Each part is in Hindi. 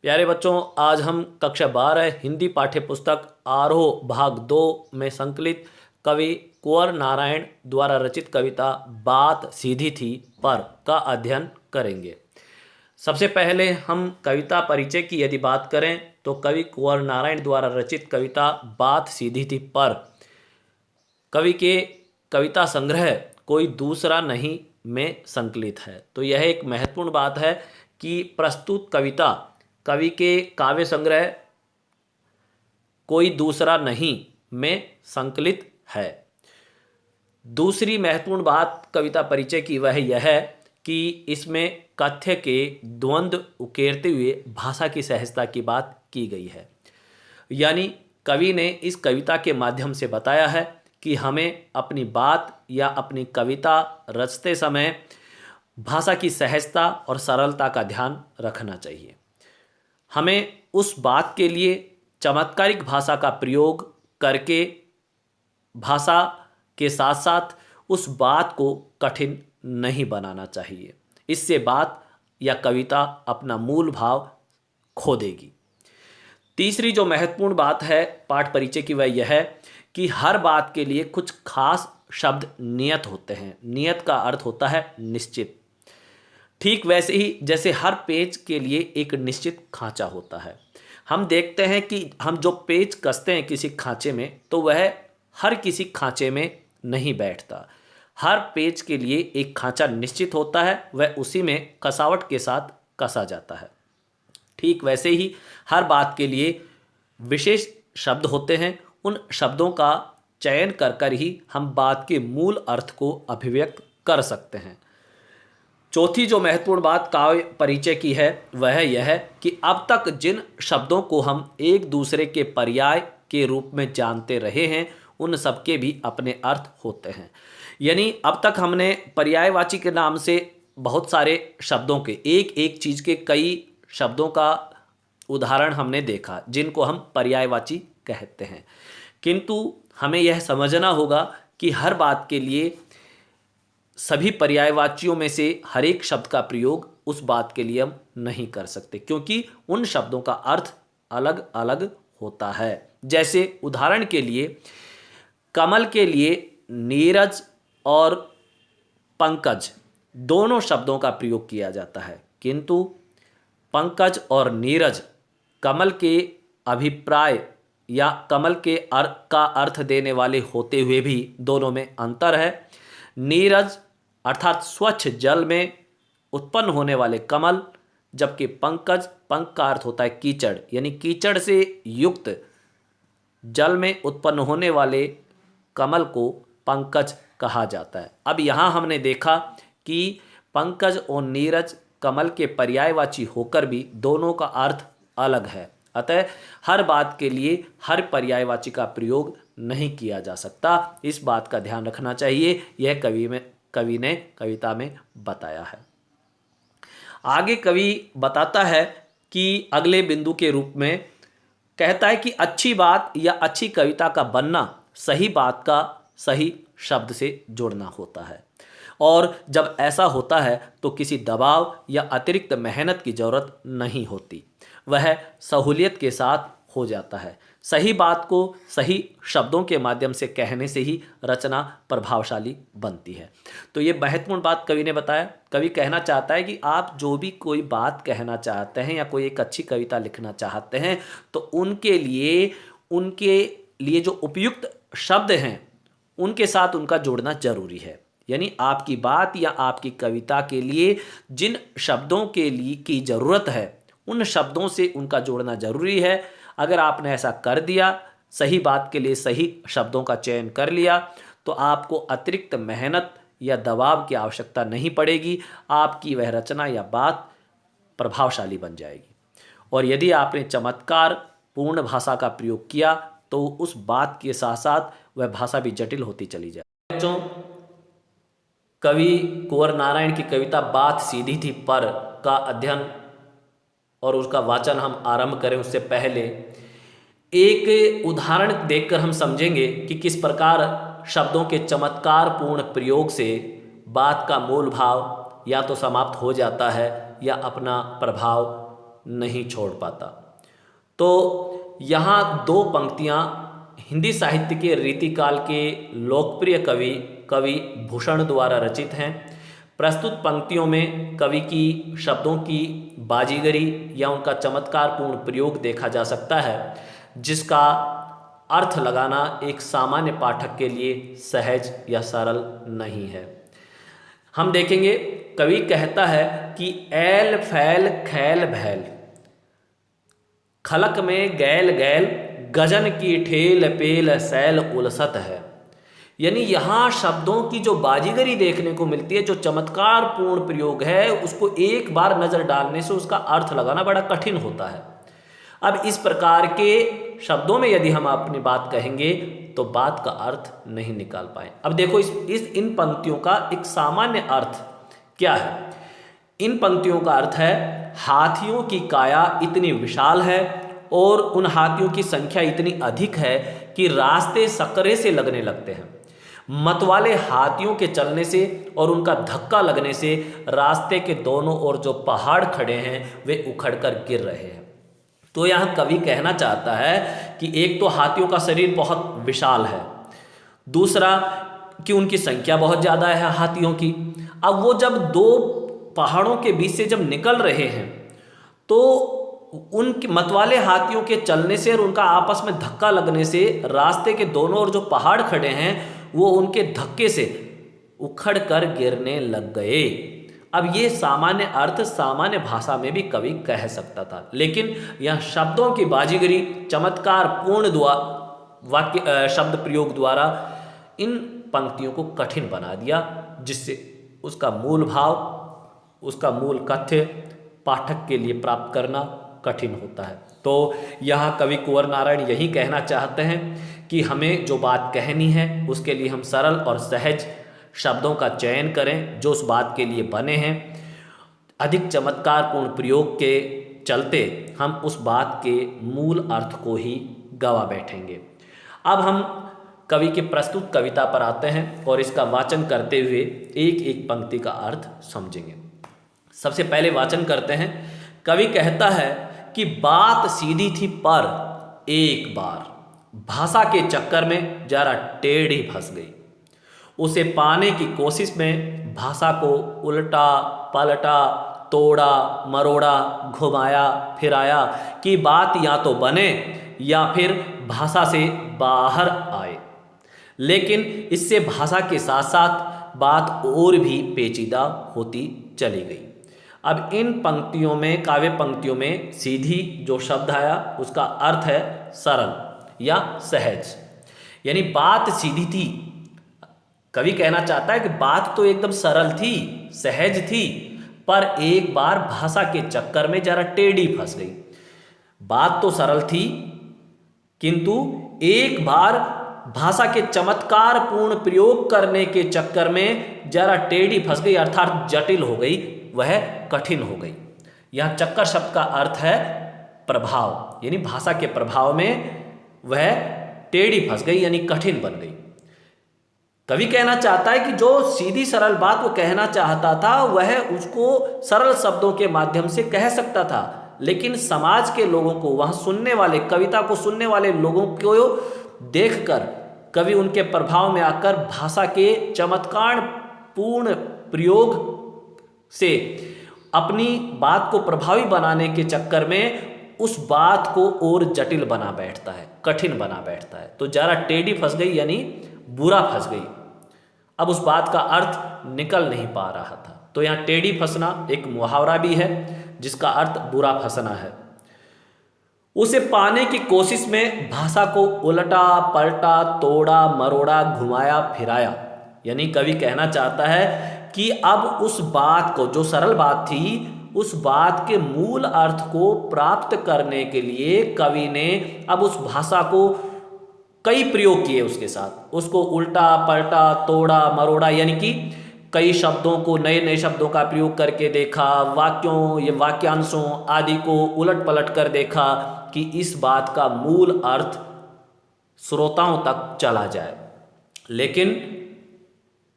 प्यारे बच्चों, आज हम कक्षा 12 हिंदी पाठ्य पुस्तक आरोह भाग 2 में संकलित कवि कुंवर नारायण द्वारा रचित कविता बात सीधी थी पर का अध्ययन करेंगे। सबसे पहले हम कविता परिचय की यदि बात करें तो कवि कुंवर नारायण द्वारा रचित कविता बात सीधी थी पर कवि के कविता संग्रह कोई दूसरा नहीं में संकलित है। तो यह एक महत्वपूर्ण बात है कि प्रस्तुत कविता कवि के काव्य संग्रह कोई दूसरा नहीं में संकलित है। दूसरी महत्वपूर्ण बात कविता परिचय की वह यह है कि इसमें कथ्य के द्वंद्व उकेरते हुए भाषा की सहजता की बात की गई है। यानी कवि ने इस कविता के माध्यम से बताया है कि हमें अपनी बात या अपनी कविता रचते समय भाषा की सहजता और सरलता का ध्यान रखना चाहिए। हमें उस बात के लिए चमत्कारिक भाषा का प्रयोग करके भाषा के साथ साथ उस बात को कठिन नहीं बनाना चाहिए। इससे बात या कविता अपना मूल भाव खो देगी। तीसरी जो महत्वपूर्ण बात है पाठ परिचय की वह यह है कि हर बात के लिए कुछ खास शब्द नियत होते हैं। नियत का अर्थ होता है निश्चित। ठीक वैसे ही जैसे हर पेज के लिए एक निश्चित खांचा होता है। हम देखते हैं कि हम जो पेज कसते हैं किसी खांचे में तो वह हर किसी खांचे में नहीं बैठता। हर पेज के लिए एक खांचा निश्चित होता है, वह उसी में कसावट के साथ कसा जाता है। ठीक वैसे ही हर बात के लिए विशेष शब्द होते हैं। उन शब्दों का चयन कर कर ही हम बात के मूल अर्थ को अभिव्यक्त कर सकते हैं। चौथी जो महत्वपूर्ण बात काव्य परिचय की है वह यह है कि अब तक जिन शब्दों को हम एक दूसरे के पर्याय के रूप में जानते रहे हैं उन सबके भी अपने अर्थ होते हैं। यानी अब तक हमने पर्यायवाची के नाम से बहुत सारे शब्दों के एक एक चीज़ के कई शब्दों का उदाहरण हमने देखा जिनको हम पर्यायवाची कहते हैं। किंतु हमें यह समझना होगा कि हर बात के लिए सभी पर्यायवाचियों में से हर एक शब्द का प्रयोग उस बात के लिए हम नहीं कर सकते, क्योंकि उन शब्दों का अर्थ अलग अलग होता है। जैसे उदाहरण के लिए कमल के लिए नीरज और पंकज दोनों शब्दों का प्रयोग किया जाता है, किंतु पंकज और नीरज कमल के अभिप्राय या कमल के का अर्थ देने वाले होते हुए भी दोनों में अंतर है। नीरज अर्थात स्वच्छ जल में उत्पन्न होने वाले कमल, जबकि पंकज, पंक का अर्थ होता है कीचड़, यानी कीचड़ से युक्त जल में उत्पन्न होने वाले कमल को पंकज कहा जाता है। अब यहाँ हमने देखा कि पंकज और नीरज कमल के पर्यायवाची होकर भी दोनों का अर्थ अलग है। अतः हर बात के लिए हर पर्यायवाची का प्रयोग नहीं किया जा सकता। इस बात का ध्यान रखना चाहिए। यह कवि ने कविता में बताया है। आगे कवि बताता है कि अगले बिंदु के रूप में कहता है कि अच्छी बात या अच्छी कविता का बनना सही बात का सही शब्द से जुड़ना होता है, और जब ऐसा होता है तो किसी दबाव या अतिरिक्त मेहनत की जरूरत नहीं होती, वह सहूलियत के साथ हो जाता है। सही बात को सही शब्दों के माध्यम से कहने से ही रचना प्रभावशाली बनती है। तो ये महत्वपूर्ण बात कवि ने बताया। कवि कहना चाहता है कि आप जो भी कोई बात कहना चाहते हैं या कोई एक अच्छी कविता लिखना चाहते हैं तो उनके लिए जो उपयुक्त शब्द हैं उनके साथ उनका जोड़ना जरूरी है। यानी आपकी बात या आपकी कविता के लिए जिन शब्दों के लिए की ज़रूरत है उन शब्दों से उनका जोड़ना जरूरी है। अगर आपने ऐसा कर दिया, सही बात के लिए सही शब्दों का चयन कर लिया, तो आपको अतिरिक्त मेहनत या दबाव की आवश्यकता नहीं पड़ेगी। आपकी वह रचना या बात प्रभावशाली बन जाएगी। और यदि आपने चमत्कार पूर्ण भाषा का प्रयोग किया तो उस बात के साथ साथ वह भाषा भी जटिल होती चली जाए। बच्चों, कवि कुंवर नारायण की कविता बात सीधी थी पर का अध्ययन और उसका वाचन हम आरंभ करें उससे पहले एक उदाहरण देखकर हम समझेंगे कि किस प्रकार शब्दों के चमत्कार पूर्ण प्रयोग से बात का मूल भाव या तो समाप्त हो जाता है या अपना प्रभाव नहीं छोड़ पाता। तो यहाँ दो पंक्तियाँ हिंदी साहित्य के रीतिकाल के लोकप्रिय कवि भूषण द्वारा रचित हैं। प्रस्तुत पंक्तियों में कवि की शब्दों की बाजीगरी या उनका चमत्कारपूर्ण प्रयोग देखा जा सकता है, जिसका अर्थ लगाना एक सामान्य पाठक के लिए सहज या सरल नहीं है। हम देखेंगे, कवि कहता है कि ऐल फैल खैल भैल, खलक में गैल गैल, गजन की ठेल पेल सैल उलसत है। यानी यहाँ शब्दों की जो बाजीगरी देखने को मिलती है, जो चमत्कारपूर्ण प्रयोग है, उसको एक बार नज़र डालने से उसका अर्थ लगाना बड़ा कठिन होता है। अब इस प्रकार के शब्दों में यदि हम अपनी बात कहेंगे तो बात का अर्थ नहीं निकाल पाए। अब देखो, इन पंक्तियों का एक सामान्य अर्थ क्या है। इन पंक्तियों का अर्थ है, हाथियों की काया इतनी विशाल है और उन हाथियों की संख्या इतनी अधिक है कि रास्ते सकरे से लगने लगते हैं। मतवाले हाथियों के चलने से और उनका धक्का लगने से रास्ते के दोनों ओर जो पहाड़ खड़े हैं वे उखड़कर गिर रहे हैं। तो यहाँ कवि कहना चाहता है कि एक तो हाथियों का शरीर बहुत विशाल है, दूसरा कि उनकी संख्या बहुत ज़्यादा है हाथियों की। अब वो जब दो पहाड़ों के बीच से जब निकल रहे हैं तो उन मतवाले हाथियों के चलने से और उनका आपस में धक्का लगने से रास्ते के दोनों ओर जो पहाड़ खड़े हैं वो उनके धक्के से उखड़ कर गिरने लग गए। अब ये सामान्य अर्थ सामान्य भाषा में भी कवि कह सकता था, लेकिन यह शब्दों की बाजीगरी चमत्कार पूर्ण वाक्य शब्द प्रयोग द्वारा इन पंक्तियों को कठिन बना दिया, जिससे उसका मूल भाव, उसका मूल कथ्य पाठक के लिए प्राप्त करना कठिन होता है। तो यहाँ कवि कुंवर नारायण यही कहना चाहते हैं कि हमें जो बात कहनी है उसके लिए हम सरल और सहज शब्दों का चयन करें जो उस बात के लिए बने हैं। अधिक चमत्कारपूर्ण प्रयोग के चलते हम उस बात के मूल अर्थ को ही गवा बैठेंगे। अब हम कवि के प्रस्तुत कविता पर आते हैं और इसका वाचन करते हुए एक एक पंक्ति का अर्थ समझेंगे। सबसे पहले वाचन करते हैं। कवि कहता है कि बात सीधी थी पर एक बार भाषा के चक्कर में जरा टेढ़ी फंस गई। उसे पाने की कोशिश में भाषा को उल्टा पलटा, तोड़ा मरोड़ा, घुमाया फिराया कि बात या तो बने या फिर भाषा से बाहर आए। लेकिन इससे भाषा के साथ साथ बात और भी पेचीदा होती चली गई। अब इन पंक्तियों में, काव्य पंक्तियों में सीधी जो शब्द आया उसका अर्थ है सरल या सहज, यानी बात सीधी थी। कवि कहना चाहता है कि बात तो एकदम सरल थी, सहज थी, पर एक बार भाषा के चक्कर में जरा टेढ़ी फंस गई। बात तो सरल थी किंतु एक बार भाषा के चमत्कार पूर्ण प्रयोग करने के चक्कर में जरा टेढ़ी फंस गई, अर्थात जटिल हो गई, वह कठिन हो गई। यह चक्कर शब्द का अर्थ है प्रभाव, यानी भाषा के प्रभाव में वह टेढ़ी फंस गई यानी कठिन बन गई। कवि कहना चाहता है कि जो सीधी सरल बात वो कहना चाहता था वह उसको सरल शब्दों के माध्यम से कह सकता था, लेकिन समाज के लोगों को, वहां सुनने वाले, कविता को सुनने वाले लोगों को देखकर कवि उनके प्रभाव में आकर भाषा के चमत्कार पूर्ण प्रयोग से अपनी बात को प्रभावी बनाने के चक्कर में उस बात को और जटिल बना बैठता है, कठिन बना बैठता है। तो जरा टेढ़ी फंस गई यानी बुरा फंस गई। अब उस बात का अर्थ निकल नहीं पा रहा था। तो यहाँ टेढ़ी फंसना एक मुहावरा भी है जिसका अर्थ बुरा फंसना है। उसे पाने की कोशिश में भाषा को उलटा पलटा, तोड़ा मरोड़ा, घुमाया फिराया, यानी कवि कहना चाहता है कि अब उस बात को, जो सरल बात थी, उस बात के मूल अर्थ को प्राप्त करने के लिए कवि ने अब उस भाषा को कई प्रयोग किए, उसके साथ उसको उल्टा पलटा, तोड़ा मरोड़ा, यानी कि कई शब्दों को, नए नए शब्दों का प्रयोग करके देखा, वाक्यों या वाक्यांशों आदि को उलट पलट कर देखा कि इस बात का मूल अर्थ श्रोताओं तक चला जाए, लेकिन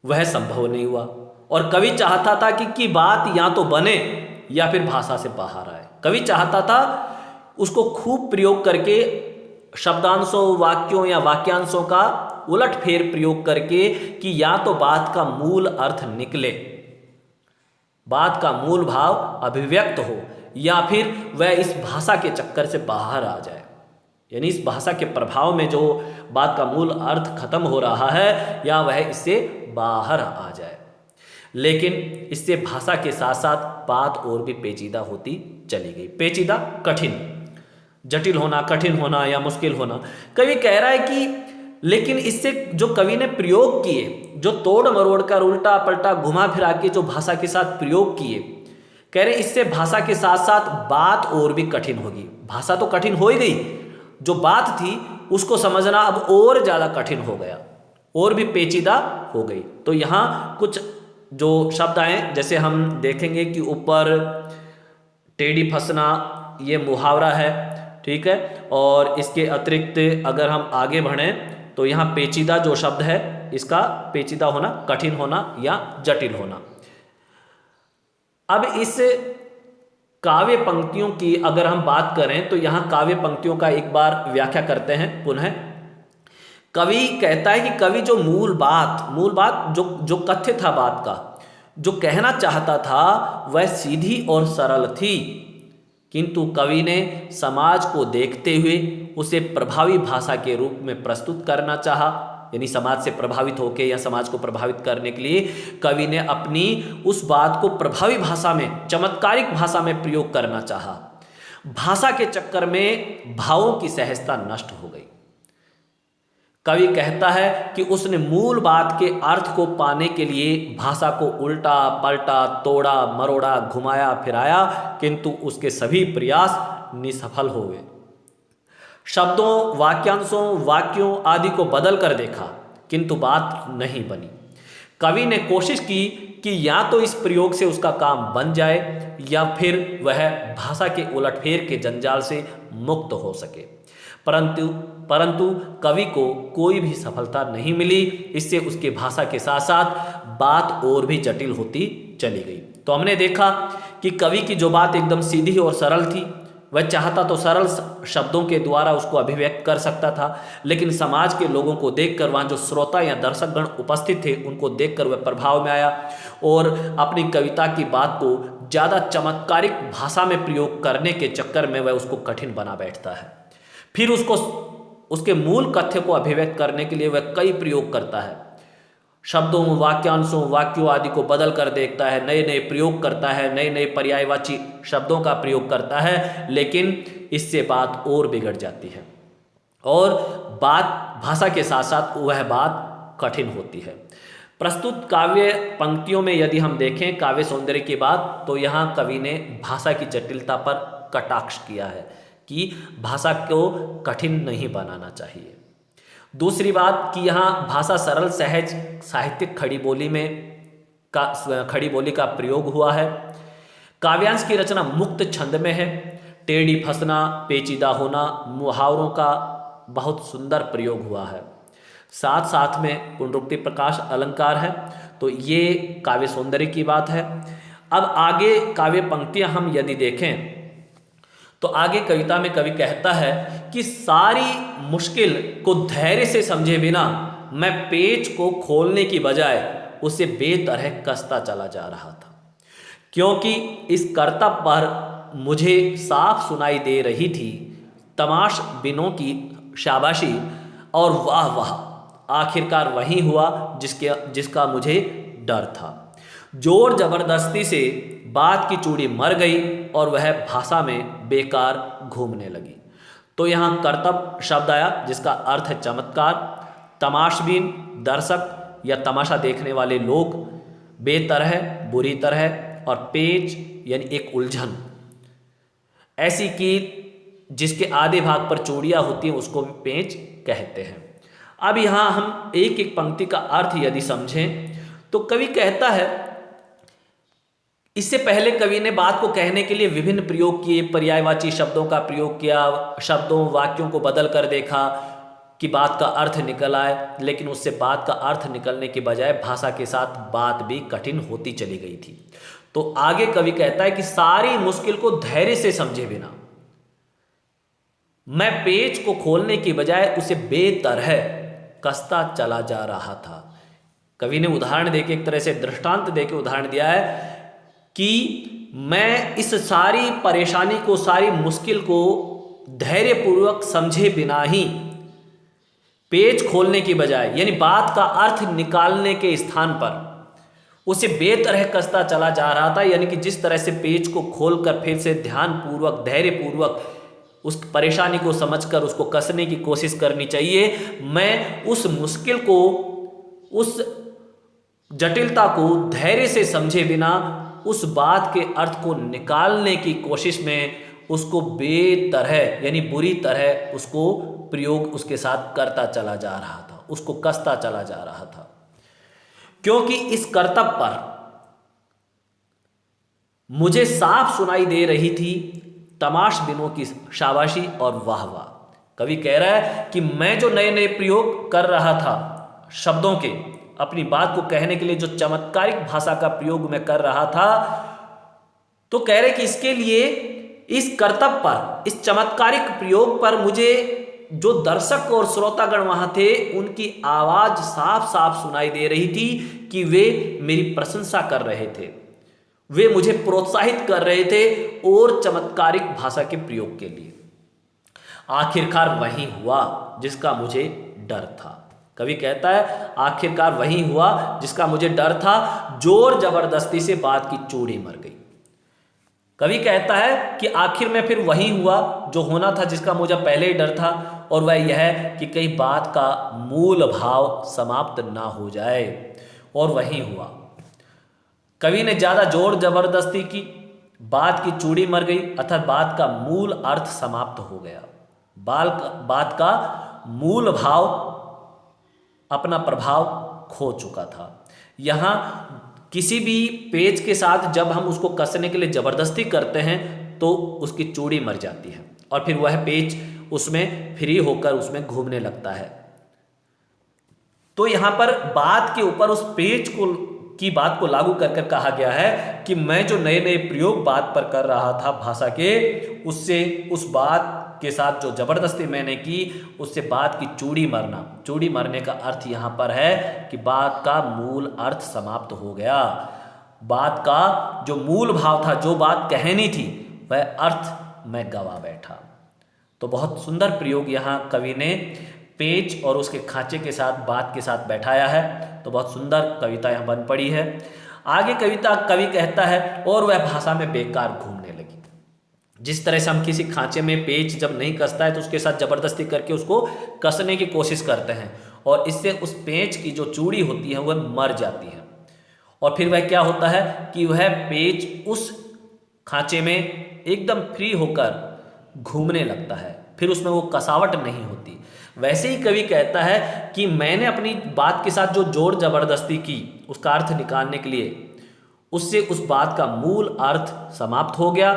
वह संभव नहीं हुआ। और कवि चाहता था कि बात या तो बने या फिर भाषा से बाहर आए। कवि चाहता था उसको खूब प्रयोग करके शब्दांशों, वाक्यों या वाक्यांशों का उलटफेर प्रयोग करके कि या तो बात का मूल अर्थ निकले, बात का मूल भाव अभिव्यक्त हो, या फिर वह इस भाषा के चक्कर से बाहर आ जाए, यानी इस भाषा के प्रभाव में जो बात का मूल अर्थ खत्म हो रहा है या वह इससे बाहर आ जाए। लेकिन इससे भाषा के साथ साथ बात और भी पेचीदा होती चली गई। पेचीदा, कठिन, जटिल होना, कठिन होना या मुश्किल होना। कवि कह रहा है कि लेकिन इससे जो कवि ने प्रयोग किए, जो तोड़ मरोड़ कर, उल्टा पलटा, घुमा फिरा के जो भाषा के साथ प्रयोग किए, कह रहे इससे भाषा के साथ साथ बात और भी कठिन होगी। भाषा तो कठिन हो ही गई, जो बात थी उसको समझना अब और ज़्यादा कठिन हो गया, और भी पेचीदा हो गई। तो यहाँ कुछ जो शब्द आए, जैसे हम देखेंगे कि ऊपर टेढ़ी फंसना, ये मुहावरा है, ठीक है। और इसके अतिरिक्त अगर हम आगे बढ़ें तो यहाँ पेचीदा जो शब्द है, इसका पेचीदा होना, कठिन होना या जटिल होना। अब इस काव्य पंक्तियों की अगर हम बात करें तो यहाँ काव्य पंक्तियों का एक बार व्याख्या करते हैं पुनः। कवि कहता है कि कवि जो मूल बात जो कथ्य था, बात का जो कहना चाहता था वह सीधी और सरल थी, किंतु कवि ने समाज को देखते हुए उसे प्रभावी भाषा के रूप में प्रस्तुत करना चाहा। यानी समाज से प्रभावित होकर या समाज को प्रभावित करने के लिए कवि ने अपनी उस बात को प्रभावी भाषा में, चमत्कारिक भाषा में प्रयोग करना चाहा। भाषा के चक्कर में भावों की सहजता नष्ट हो गई। कवि कहता है कि उसने मूल बात के अर्थ को पाने के लिए भाषा को उल्टा पलटा, तोड़ा मरोड़ा, घुमाया फिराया, किंतु उसके सभी प्रयास निसफल हो गए। शब्दों, वाक्यांशों, वाक्यों आदि को बदल कर देखा, किंतु बात नहीं बनी। कवि ने कोशिश की कि या तो इस प्रयोग से उसका काम बन जाए या फिर वह भाषा के उलटफेर के जंजाल से मुक्त हो सके, परंतु कवि को कोई भी सफलता नहीं मिली। इससे उसके भाषा के साथ साथ बात और भी जटिल होती चली गई। तो हमने देखा कि कवि की जो बात एकदम सीधी और सरल थी, वह चाहता तो सरल शब्दों के द्वारा उसको अभिव्यक्त कर सकता था, लेकिन समाज के लोगों को देखकर, वहाँ जो श्रोता या दर्शकगण उपस्थित थे उनको देखकर वह प्रभाव में आया और अपनी कविता की बात को ज़्यादा चमत्कारिक भाषा में प्रयोग करने के चक्कर में वह उसको कठिन बना बैठता है। फिर उसके मूल कथ्य को अभिव्यक्त करने के लिए वह कई प्रयोग करता है, शब्दों, वाक्यांशों, वाक्यों आदि को बदल कर देखता है, नए नए प्रयोग करता है, नए नए पर्यायवाची शब्दों का प्रयोग करता है, लेकिन इससे बात और बिगड़ जाती है और बात, भाषा के साथ साथ वह बात कठिन होती है। प्रस्तुत काव्य पंक्तियों में यदि हम देखें काव्य सौंदर्य की बात, तो यहाँ कवि ने भाषा की जटिलता पर कटाक्ष किया है कि भाषा को कठिन नहीं बनाना चाहिए। दूसरी बात कि यहाँ भाषा सरल, सहज, साहित्यिक खड़ी बोली का प्रयोग हुआ है। काव्यांश की रचना मुक्त छंद में है। टेढ़ी फंसना, पेचीदा होना, मुहावरों का बहुत सुंदर प्रयोग हुआ है। साथ साथ में पुनरुक्ति प्रकाश अलंकार है। तो ये काव्य सौंदर्य की बात है। अब आगे काव्य पंक्तियां हम यदि देखें तो आगे कविता में कवि कहता है कि सारी मुश्किल को धैर्य से समझे बिना मैं पेच को खोलने की बजाय उसे बेतरह कसता चला जा रहा था, क्योंकि इस कर्तव्य पर मुझे साफ सुनाई दे रही थी तमाश बिनों की शाबाशी और वाह वाह। आखिरकार वही हुआ जिसका मुझे डर था। जोर जबरदस्ती से बात की चूड़ी मर गई और वह भाषा में बेकार घूमने लगी। तो यहाँ कर्तव्य शब्द आया जिसका अर्थ है चमत्कार। तमाशबीन, दर्शक या तमाशा देखने वाले लोग, बेतरह, बुरी तरह, और पेच यानी एक उलझन ऐसी कि जिसके आधे भाग पर चूड़ियाँ होती हैं उसको पेच कहते हैं। अब यहाँ हम एक एक पंक्ति का अर्थ यदि समझें तो कवि कहता है, इससे पहले कवि ने बात को कहने के लिए विभिन्न प्रयोग किए, पर्यायवाची शब्दों का प्रयोग किया, शब्दों वाक्यों को बदल कर देखा कि बात का अर्थ निकल आए, लेकिन उससे बात का अर्थ निकलने के बजाय भाषा के साथ बात भी कठिन होती चली गई थी। तो आगे कवि कहता है कि सारी मुश्किल को धैर्य से समझे बिना मैं पेच को खोलने की बजाय उसे बेतरह कसता चला जा रहा था। कवि ने उदाहरण देके, एक तरह से दृष्टांत देके उदाहरण दिया है कि मैं इस सारी परेशानी को, सारी मुश्किल को धैर्यपूर्वक समझे बिना ही पेच खोलने की बजाय, यानी बात का अर्थ निकालने के स्थान पर उसे बेतरह कसता चला जा रहा था। यानी कि जिस तरह से पेच को खोलकर फिर से ध्यानपूर्वक, धैर्यपूर्वक उस परेशानी को समझकर उसको कसने की कोशिश करनी चाहिए, मैं उस मुश्किल को, उस जटिलता को धैर्य से समझे बिना उस बात के अर्थ को निकालने की कोशिश में उसको बेतरह, यानी बुरी तरह उसको प्रयोग उसके साथ करता चला जा रहा था, उसको कसता चला जा रहा था। क्योंकि इस कर्तव्य पर मुझे साफ सुनाई दे रही थी तमाशबिनों की शाबाशी और वाहवाह। कवि कह रहा है कि मैं जो नए नए प्रयोग कर रहा था शब्दों के, अपनी बात को कहने के लिए जो चमत्कारिक भाषा का प्रयोग मैं कर रहा था, तो कह रहे कि इसके लिए, इस कर्तव्य पर, इस चमत्कारिक प्रयोग पर मुझे जो दर्शक और श्रोतागण वहां थे उनकी आवाज साफ साफ सुनाई दे रही थी कि वे मेरी प्रशंसा कर रहे थे, वे मुझे प्रोत्साहित कर रहे थे और चमत्कारिक भाषा के प्रयोग के लिए। आखिरकार वही हुआ जिसका मुझे डर था। कवि कहता है आखिरकार वही हुआ जिसका मुझे डर था, जोर जबरदस्ती से बात की चूड़ी मर गई। कवि कहता है कि आखिर में फिर वही हुआ जो होना था, जिसका मुझे पहले ही डर था, और वह यह है कि कहीं बात का मूल भाव समाप्त ना हो जाए, और वही हुआ। कवि ने ज्यादा जोर जबरदस्ती की, बात की चूड़ी मर गई, अर्थात बात का मूल अर्थ समाप्त हो गया, बात का मूल भाव अपना प्रभाव खो चुका था। यहां किसी भी पेच के साथ जब हम उसको कसने के लिए जबरदस्ती करते हैं तो उसकी चूड़ी मर जाती है और फिर वह पेच उसमें फ्री होकर उसमें घूमने लगता है। तो यहां पर बात के ऊपर उस पेच की बात को लागू कर कहा गया है कि मैं जो नए नए प्रयोग बात पर कर रहा था भाषा के, उससे, उस बात के साथ जो जबरदस्ती मैंने की, उससे बात की चूड़ी मरना। चूड़ी मरने का अर्थ यहां पर है कि बात का मूल अर्थ समाप्त हो गया, बात का जो मूल भाव था, जो बात कहनी थी, वह अर्थ मैं गवा बैठा। तो बहुत सुंदर प्रयोग यहां कवि ने पेच और उसके खांचे के साथ, बात के साथ बैठाया है। तो बहुत सुंदर कविता यहां बन पड़ी है। आगे कवि कहता है और वह भाषा में बेकार घूमने लगी। जिस तरह से हम किसी खांचे में पेच जब नहीं कसता है तो उसके साथ जबरदस्ती करके उसको कसने की कोशिश करते हैं और इससे उस पेच की जो चूड़ी होती है वह मर जाती है, और फिर वह क्या होता है कि वह पेच उस खांचे में एकदम फ्री होकर घूमने लगता है, फिर उसमें वो कसावट नहीं होती। वैसे ही कवि कहता है कि मैंने अपनी बात के साथ जो जोर जबरदस्ती की उसका अर्थ निकालने के लिए, उससे उस बात का मूल अर्थ समाप्त हो गया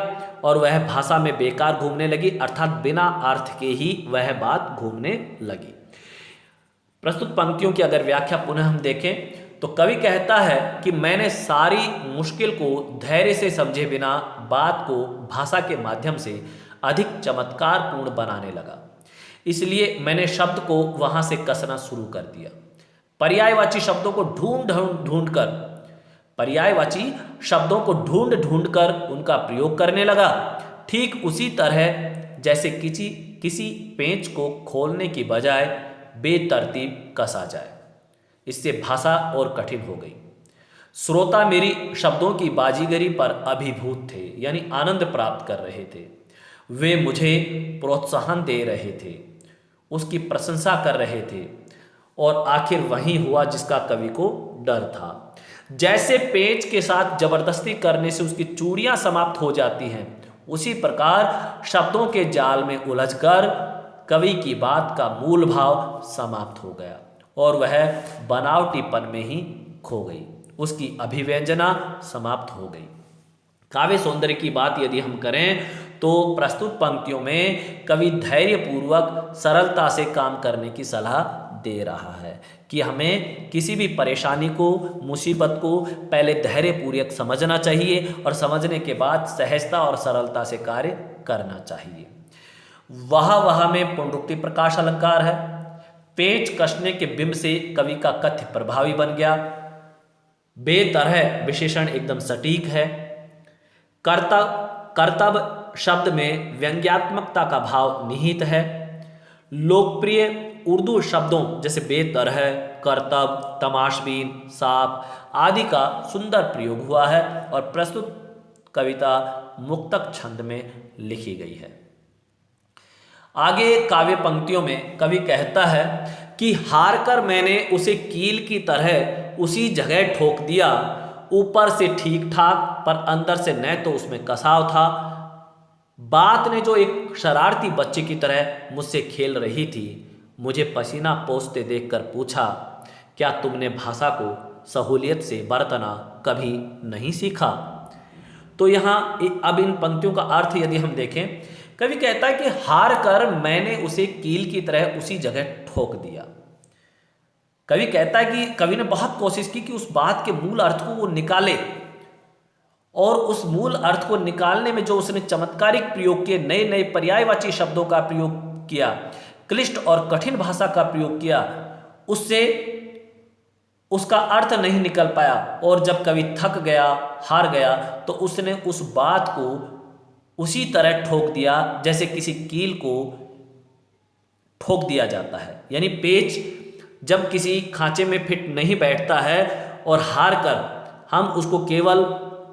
और वह भाषा में बेकार घूमने लगी, अर्थात बिना अर्थ के ही वह बात घूमने लगी। प्रस्तुत पंक्तियों की अगर व्याख्या पुनः हम देखें तो कवि कहता है कि मैंने सारी मुश्किल को धैर्य से समझे बिना बात को भाषा के माध्यम से अधिक चमत्कारपूर्ण बनाने लगा, इसलिए मैंने शब्द को वहां से कसना शुरू कर दिया। पर्यायवाची शब्दों को ढूंढ ढूंढ कर उनका प्रयोग करने लगा, ठीक उसी तरह जैसे किसी पेंच को खोलने की बजाय बेतरतीब कसा जाए। इससे भाषा और कठिन हो गई। श्रोता मेरी शब्दों की बाजीगरी पर अभिभूत थे, यानी आनंद प्राप्त कर रहे थे। वे मुझे प्रोत्साहन दे रहे थे, उसकी प्रशंसा कर रहे थे, और आखिर वही हुआ जिसका कवि को डर था। जैसे पेंच के साथ जबरदस्ती करने से उसकी चूड़ियां समाप्त हो जाती हैं, उसी प्रकार शब्दों के जाल में उलझकर कवि की बात का मूल भाव समाप्त हो गया और वह बनावटीपन में ही खो गई, उसकी अभिव्यंजना समाप्त हो गई। काव्य सौंदर्य की बात यदि हम करें तो प्रस्तुत पंक्तियों में कवि धैर्यपूर्वक सरलता से काम करने की सलाह दे रहा है कि हमें किसी भी परेशानी को, मुसीबत को पहले धैर्यपूर्वक समझना चाहिए और समझने के बाद सहजता और सरलता से कार्य करना चाहिए। वह में पुनरुक्ति प्रकाश अलंकार है। पेच कसने के बिंब से कवि का कथ्य प्रभावी बन गया। बेतरह विशेषण एकदम सटीक है। कर्तव्य शब्द में व्यंग्यात्मकता का भाव निहित है। लोकप्रिय उर्दू शब्दों जैसे बेतरह, कर्तव्य, तमाशबीन, साफ आदि का सुंदर प्रयोग हुआ है और प्रस्तुत कविता मुक्तक छंद में लिखी गई है। आगे काव्य पंक्तियों में कवि कहता है कि हार कर मैंने उसे कील की तरह उसी जगह ठोक दिया, ऊपर से ठीक ठाक पर अंदर से न तो उसमें कसाव था। बात ने जो एक शरारती बच्चे की तरह मुझसे खेल रही थी, मुझे पसीना पोंछते देखकर पूछा, क्या तुमने भाषा को सहूलियत से बरतना कभी नहीं सीखा? तो यहाँ अब इन पंक्तियों का अर्थ यदि हम देखें, कवि कहता है कि हार कर मैंने उसे कील की तरह उसी जगह ठोक दिया। कवि कहता है कि कवि ने बहुत कोशिश की कि उस बात के मूल अर्थ को वो निकाले, और उस मूल अर्थ को निकालने में जो उसने चमत्कारिक प्रयोग किए, नए नए पर्यायवाची शब्दों का प्रयोग किया, क्लिष्ट और कठिन भाषा का प्रयोग किया, उससे उसका अर्थ नहीं निकल पाया। और जब कवि थक गया, हार गया, तो उसने उस बात को उसी तरह ठोक दिया जैसे किसी कील को ठोक दिया जाता है। यानी पेच जब किसी खांचे में फिट नहीं बैठता है और हार कर हम उसको केवल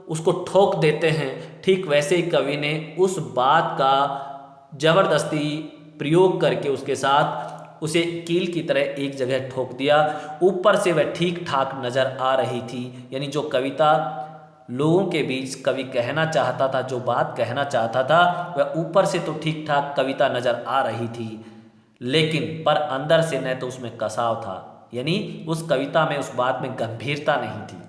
उसको ठोक देते हैं, ठीक वैसे ही कवि ने उस बात का जबरदस्ती प्रयोग करके उसके साथ उसे कील की तरह एक जगह ठोक दिया। ऊपर से वह ठीक ठाक नजर आ रही थी। यानी जो कविता लोगों के बीच कवि कहना चाहता था, जो बात कहना चाहता था, वह ऊपर से तो ठीक ठाक कविता नजर आ रही थी, लेकिन पर अंदर से न तो उसमें कसाव था। यानी उस कविता में, उस बात में गंभीरता नहीं थी।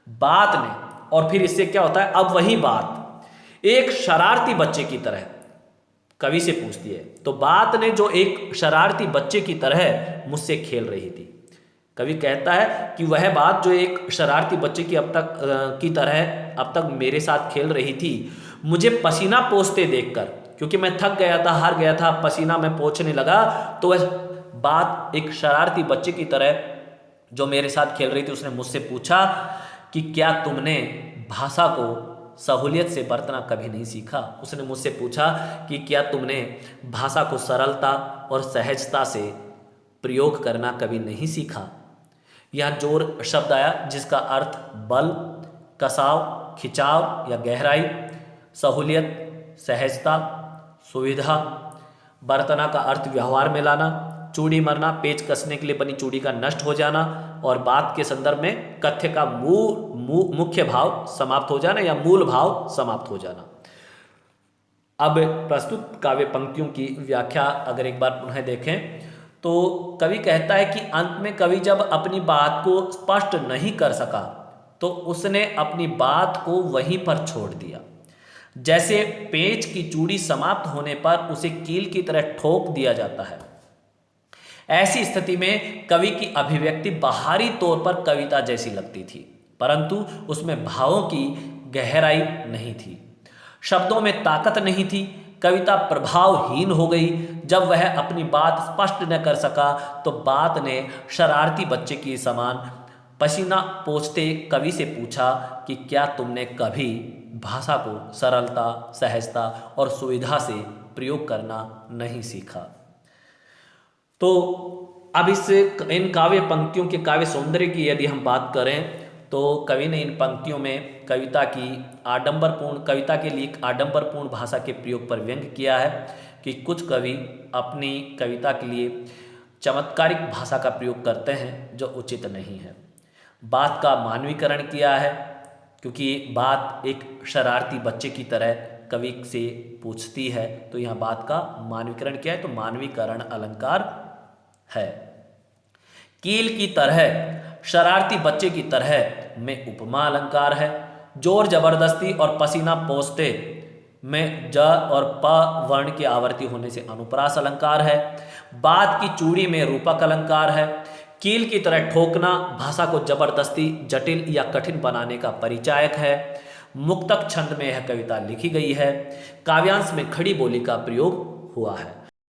बात ने, और फिर इससे क्या होता है, अब वही बात एक शरारती बच्चे की तरह कवि से पूछती है। तो बात ने जो एक शरारती बच्चे की तरह मुझसे खेल रही थी। कवि कहता है कि वह बात जो एक शरारती बच्चे की तरह अब तक मेरे साथ खेल रही थी, मुझे पसीना पोंछते देखकर, क्योंकि मैं थक गया था, हार गया था, पसीना मैं पोंछने लगा, तो वह बात एक शरारती बच्चे की तरह जो मेरे साथ खेल रही थी, उसने मुझसे पूछा कि क्या तुमने भाषा को सहूलियत से बरतना कभी नहीं सीखा? उसने मुझसे पूछा कि क्या तुमने भाषा को सरलता और सहजता से प्रयोग करना कभी नहीं सीखा? यह जोर शब्द आया जिसका अर्थ बल, कसाव, खिंचाव या गहराई, सहूलियत, सहजता, सुविधा। बरतना का अर्थ व्यवहार में लाना, चूड़ी मरना, पेच कसने के लिए बनी चूड़ी का नष्ट हो जाना, और बात के संदर्भ में कथ्य का मुख्य भाव समाप्त हो जाना या मूल भाव समाप्त हो जाना। अब प्रस्तुत काव्य पंक्तियों की व्याख्या अगर एक बार पुनः देखें, तो कवि कहता है कि अंत में कवि जब अपनी बात को स्पष्ट नहीं कर सका, तो उसने अपनी बात को वहीं पर छोड़ दिया। जैसे पेच की चूड़ी समाप्त होने पर उसे कील की तरह ठोक दिया जाता है, ऐसी स्थिति में कवि की अभिव्यक्ति बाहरी तौर पर कविता जैसी लगती थी, परंतु उसमें भावों की गहराई नहीं थी, शब्दों में ताकत नहीं थी। कविता प्रभावहीन हो गई। जब वह अपनी बात स्पष्ट न कर सका, तो बात ने शरारती बच्चे की समान पसीना पोंछते कवि से पूछा कि क्या तुमने कभी भाषा को सरलता, सहजता और सुविधा से प्रयोग करना नहीं सीखा? तो अब इन काव्य पंक्तियों के काव्य सौंदर्य की यदि हम बात करें, तो कवि ने इन पंक्तियों में कविता के लिए एक आडंबरपूर्ण भाषा के प्रयोग पर व्यंग्य किया है कि कुछ कवि अपनी कविता के लिए चमत्कारिक भाषा का प्रयोग करते हैं जो उचित नहीं है। बात का मानवीकरण किया है, क्योंकि बात एक शरारती बच्चे की तरह कवि से पूछती है, तो यहाँ बात का मानवीकरण किया है, तो मानवीकरण अलंकार है। कील की तरह, शरारती बच्चे की तरह में उपमा अलंकार है। जोर जबरदस्ती और पसीना पोंछते में ज और प वर्ण की आवर्ती होने से अनुप्रास अलंकार है। बात की चूड़ी में रूपक अलंकार है। कील की तरह ठोकना भाषा को जबरदस्ती जटिल या कठिन बनाने का परिचायक है। मुक्तक छंद में यह कविता लिखी गई है। काव्यांश में खड़ी बोली का प्रयोग हुआ है।